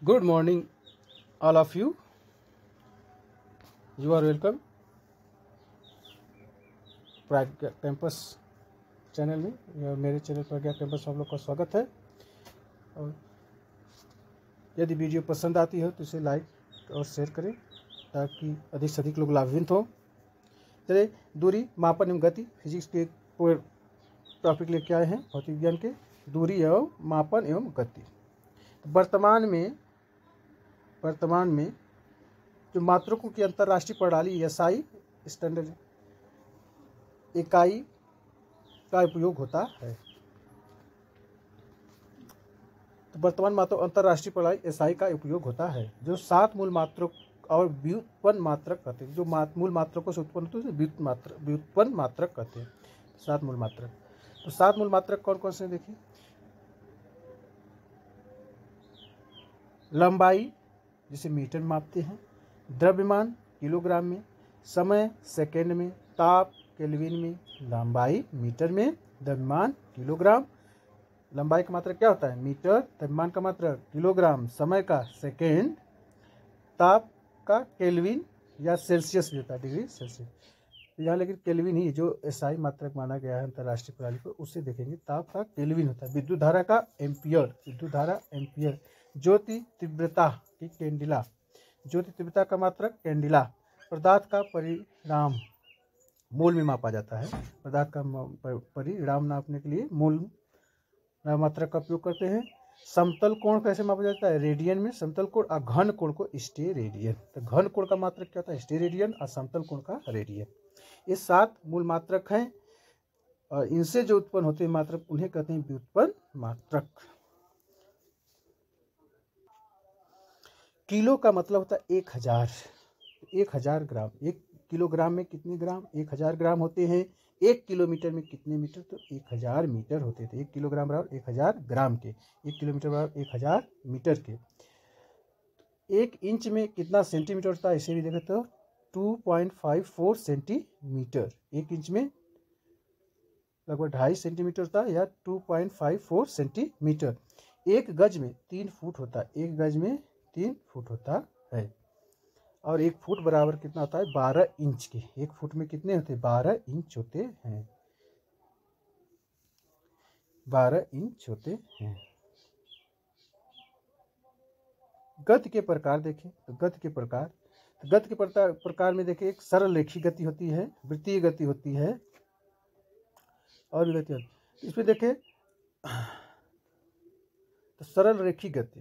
Good morning, all of you. You are welcome. Pragya campus channel में या मेरे channel प्रज्ञा campus आप लोग का स्वागत है। और यदि वीडियो पसंद आती हो तो इसे लाइक और शेयर करें ताकि अधिक से अधिक लोग लाभान्वित हों। चलिए, दूरी, मापन एवं गति, फिजिक्स के टॉपिक लेके आए हैं, भौतिक विज्ञान के दूरी एवं मापन एवं गति। वर्तमान में जो मात्रकों की अंतर्राष्ट्रीय प्रणाली एसआई स्टैंडर्ड इकाई का उपयोग होता है। तो वर्तमान अंतर्राष्ट्रीय प्रणाली एसआई का उपयोग होता है, जो 7 मूल मात्रक और व्युत्पन्न मात्रक कहते हैं। जो मूल मात्रकों से उत्पन्न होते हैं व्युत्पन्न मात्रक कहते हैं। 7 मूल मात्रक। तो 7 मूल मात्रक कौन कौन से देखिए। लंबाई जिसे मीटर में मापते हैं, द्रव्यमान किलोग्राम में, समय सेकंड में, ताप केल्विन में, लंबाई मीटर में, द्रव्यमान किलोग्राम। लंबाई का मात्रक क्या होता है? मीटर। द्रव्यमान का मात्रक किलोग्राम, समय का सेकेंड, ताप का केल्विन या सेल्सियस भी होता है, डिग्री सेल्सियस। यहाँ लेकिन केल्विन ही जो एसआई मात्रक माना गया है अंतर्राष्ट्रीय प्रणाली पर, उससे देखेंगे ताप का केल्विन होता है। विद्युत धारा का एम्पियर। ज्योति तीव्रता की कैंडिला। ज्योति तीव्रता का मात्रक कैंडिला। पदार्थ का परिणाम मोल में मापा जाता है। पदार्थ का परिणाम नापने के लिए मोल मात्रक का उपयोग करते हैं। समतल कोण कैसे मापा जाता है? रेडियन में समतल कोण, और घन कोण को स्टेरेडियन। तो घन कोण का मात्रक क्या होता है? स्टेरेडियन, और समतल कोण का रेडियन। ये 7 मूल मात्रक हैं और इनसे जो उत्पन्न होते हैं मात्रक उन्हें कहते हैं व्युत्पन्न मात्रक। किलो का मतलब होता है 1000। 1000 ग्राम। 1 किलोग्राम में कितने ग्राम? 1000 ग्राम होते हैं। 1 किलोमीटर में कितने मीटर? तो 1000 मीटर होते थे। 1 किलोग्राम बराबर 1000 ग्राम के, 1 किलोमीटर बराबर 1000 मीटर के। 1 इंच में कितना सेंटीमीटर होता है? इसे भी देखें तो 2.54 सेंटीमीटर। 1 इंच में लगभग 2.5 सेंटीमीटर होता है, या 2.54 सेंटीमीटर। 1 गज में 3 फुट होता है। 1 गज में 3 फुट होता है। और 1 फुट बराबर कितना होता है? 12 इंच के। 1 फुट में कितने होते हैं? 12 इंच होते हैं। 12 इंच होते हैं। गति के प्रकार देखें तो गति के प्रकार में देखिए, एक सरल रेखीय गति होती है, वृत्तीय गति होती है, और भी गति होती है। इसमें देखें तो सरल रेखीय गति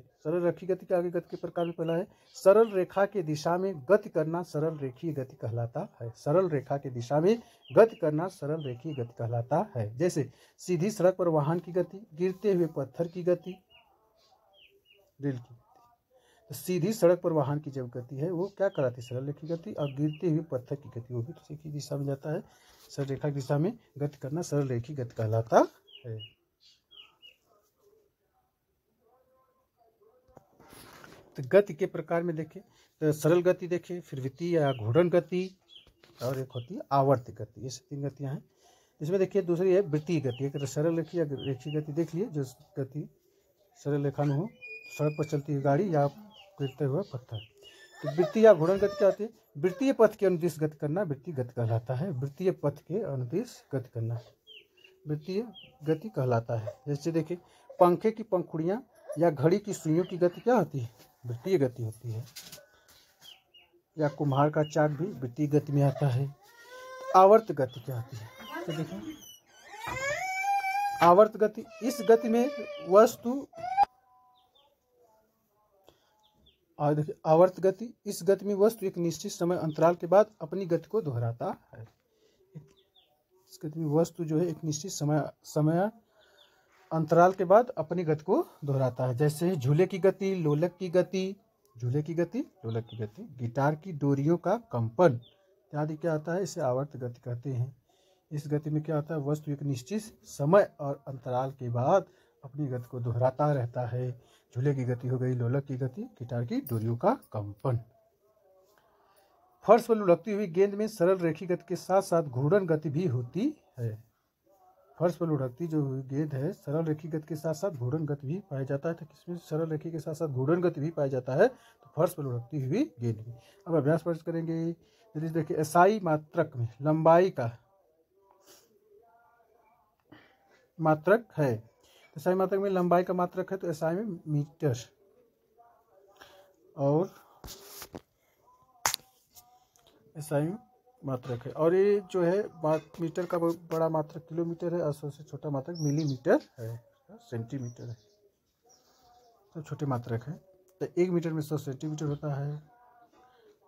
के आगे गति के प्रकार में पहला है सरल रेखा के दिशा में गति करना सरल रेखीय गति कहलाता है। सरल रेखा के दिशा में गति करना सरल रेखीय गति कहलाता है। जैसे सीधी सड़क पर वाहन की गति, गिरते हुए पत्थर की गति, रेल की। तो सीधी सड़क पर वाहन की जब गति है वो क्या कहलाती है? सरल रेखीय गति। और गिरते हुए पत्थर की गति वो भी तो रेखीय दिशा में जाता है। सरल रेखा की दिशा में गति करना सरल रेखीय गति कहलाता है। तो गति के प्रकार में देखें तो सरल गति देखें, फिर वृत्तीय या घूर्णन गति, और एक होती है आवर्त गति। ये 3 गतियां हैं। इसमें देखिए दूसरी है वृत्तीय गति। एक सरल रेखीय या रेखीय गति देख लिए, जो गति सरल रेखा में हो, सड़क पर चलती हुई गाड़ी या गिरते हुए पत्थर। तो वृत्तीय या घूर्णन गति क्या होती है? वृत्तीय पथ के अनुदिश गति करना वृत्तीय गति कहलाता है। वृत्तीय पथ के अनुदिश गति करना वृत्तीय गति कहलाता है। जैसे देखिए, पंखे की पंखुड़ियां या घड़ी की सुइयों की गति क्या होती है? वृत्तीय गति होती है। या कुम्हार का चाक भी वृत्तीय गति में आता है। आवर्त गति क्या होती है? तो देखिए, आवर्त गति, इस गति में वस्तु, और देखिए आवर्त गति, इस गति में वस्तु एक निश्चित समय अंतराल के बाद अपनी गति को दोहराता है। इस गति में वस्तु जो है एक निश्चित समय अंतराल के बाद अपनी गति को दोहराता है। जैसे झूले की गति, लोलक की गति, गिटार की डोरियों का कंपन इत्यादि क्या आता है? इसे आवर्त गति कहते हैं। इस गति में क्या होता है? वस्तु एक निश्चित समय और अंतराल के बाद अपनी गति को दोहराता रहता है। झूले की गति हो गई, लोलक की गति, गिटार की डोरियों का कंपन। फर्श पर लुढ़कती हुई गेंद में सरल रेखीय गति के साथ साथ घूर्णन गति भी होती है। फर्श पर लुढ़कती जो गेंद है सरल रेखी गति के साथ साथ घूर्णन गति भी पाया जाता है। तो किसमें सरल रेखी के साथ साथ घूर्णन गति भी पाया जाता है, तो फर्श पर लुढ़कती हुई गेंद में। अब अभ्यास प्रश्न करेंगे। जल्दी से देखिए, एसआई मात्रक में लंबाई का मात्रक है। एसआई मात्रक में लंबाई का मात्रक है, तो एसआई में मीटर और एसआई में मात्रक है। और ये जो है मीटर का बड़ा मात्रक किलोमीटर है और सबसे छोटा मात्रक मिलीमीटर है, सेंटीमीटर है, तो छोटे मात्रक है। तो 1 मीटर में 100 सेंटीमीटर होता है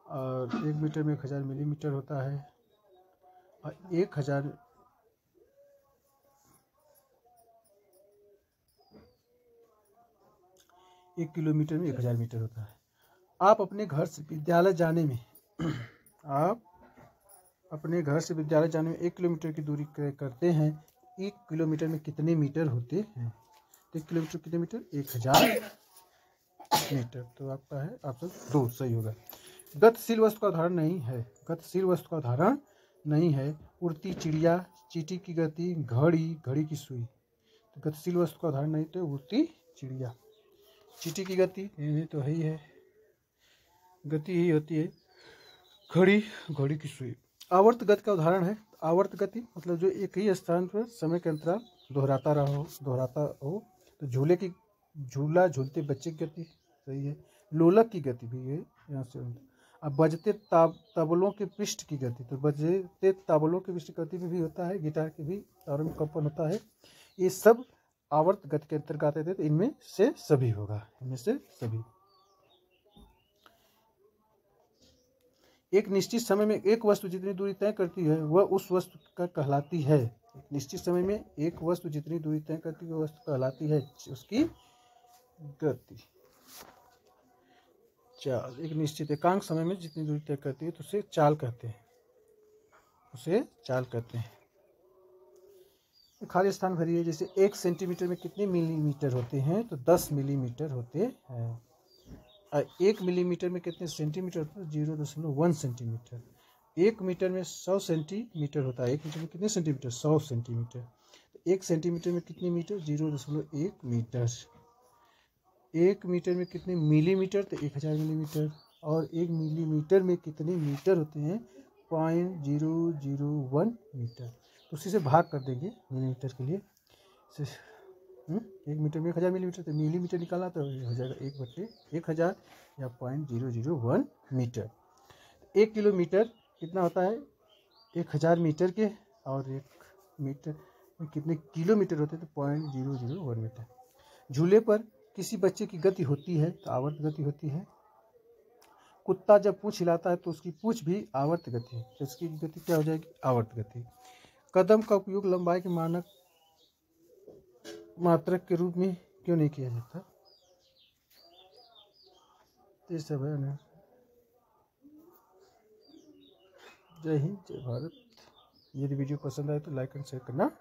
और 1 मीटर में 1000 मिलीमीटर होता है और 1000 1 किलोमीटर में 1000 मीटर होता है। आप अपने घर से विद्यालय जाने में 1 किलोमीटर की दूरी करते हैं। 1 किलोमीटर में कितने मीटर होते हैं? 1 किलोमीटर कितने मीटर? 1000 मीटर। तो आपका है ऑप्शन 2 सही होगा। गतिशील वस्तु का उदाहरण नहीं है। गतिशील वस्तु का उदाहरण नहीं है। उड़ती चिड़िया, चींटी की गति, घड़ी की सुई। तो गतिशील वस्तु का उदाहरण नहीं तो उड़ती चिड़िया। चींटी की गति ये तो है ही है, गति ही होती है। घड़ी की सुई। आवर्त गति का उदाहरण है। आवर्त गति मतलब जो एक ही स्थान पर समय के अंतराल दोहराता हो। तो झूला झूलते बच्चे की गति सही है। लोलक की गति भी है यहाँ से। अब बजते तबलों के पृष्ठ की गति, तो बजते तबलों के पृष्ठ गति में भी होता है, गिटार के भी तारों में कंपन होता है। ये सब आवर्त गति के अंतर्गत आते थे, तो इनमें से सभी होगा, इनमें से सभी। एक निश्चित समय में एक वस्तु जितनी दूरी तय करती है वह उस वस्तु का कहलाती है। एक निश्चित समय में एक वस्तु जितनी दूरी तय करती है वह वस्तु कहलाती है उसकी गति। चाल। एक निश्चित एकांक समय में जितनी दूरी तय करती है तो उसे चाल कहते हैं, खाली स्थान भरिए। जैसे 1 सेंटीमीटर में कितने मिलीमीटर होते हैं? तो 10 मिलीमीटर होते हैं। 1 मिलीमीटर में कितने सेंटीमीटर होते हैं? 0.1 सेंटीमीटर। 1 मीटर में 100 सेंटीमीटर होता है। 1 मीटर में कितने सेंटीमीटर? 100 सेंटीमीटर। 1 सेंटीमीटर में कितने मीटर? 0.1 मीटर। 1 मीटर में कितने मिलीमीटर? तो 1000 मिलीमीटर। और 1 मिलीमीटर में कितने मीटर होते हैं? 0.001 मीटर। तो उसी से भाग कर देंगे मिलीमीटर के लिए। 1 मीटर में 1000 मिलीमीटर, तो मिलीमीटर निकालना तो हो जाएगा 1/1000 या 0.001 मीटर। 1 किलोमीटर कितना होता है? 1000 मीटर के। और 1 मीटर में कितने किलोमीटर होते हैं? तो 0.001 मीटर। झूले पर किसी बच्चे की गति होती है तो आवर्त गति होती है। कुत्ता जब पूंछ हिलाता है तो उसकी पूंछ भी आवर्त गति है, तो उसकी गति क्या हो जाएगी? आवर्त गति। कदम का उपयोग लंबाई के मानक मात्रक के रूप में क्यों नहीं किया जाता? ये सब है ना। जय हिंद, जय भारत। यदि वीडियो पसंद आए तो लाइक एंड शेयर करना।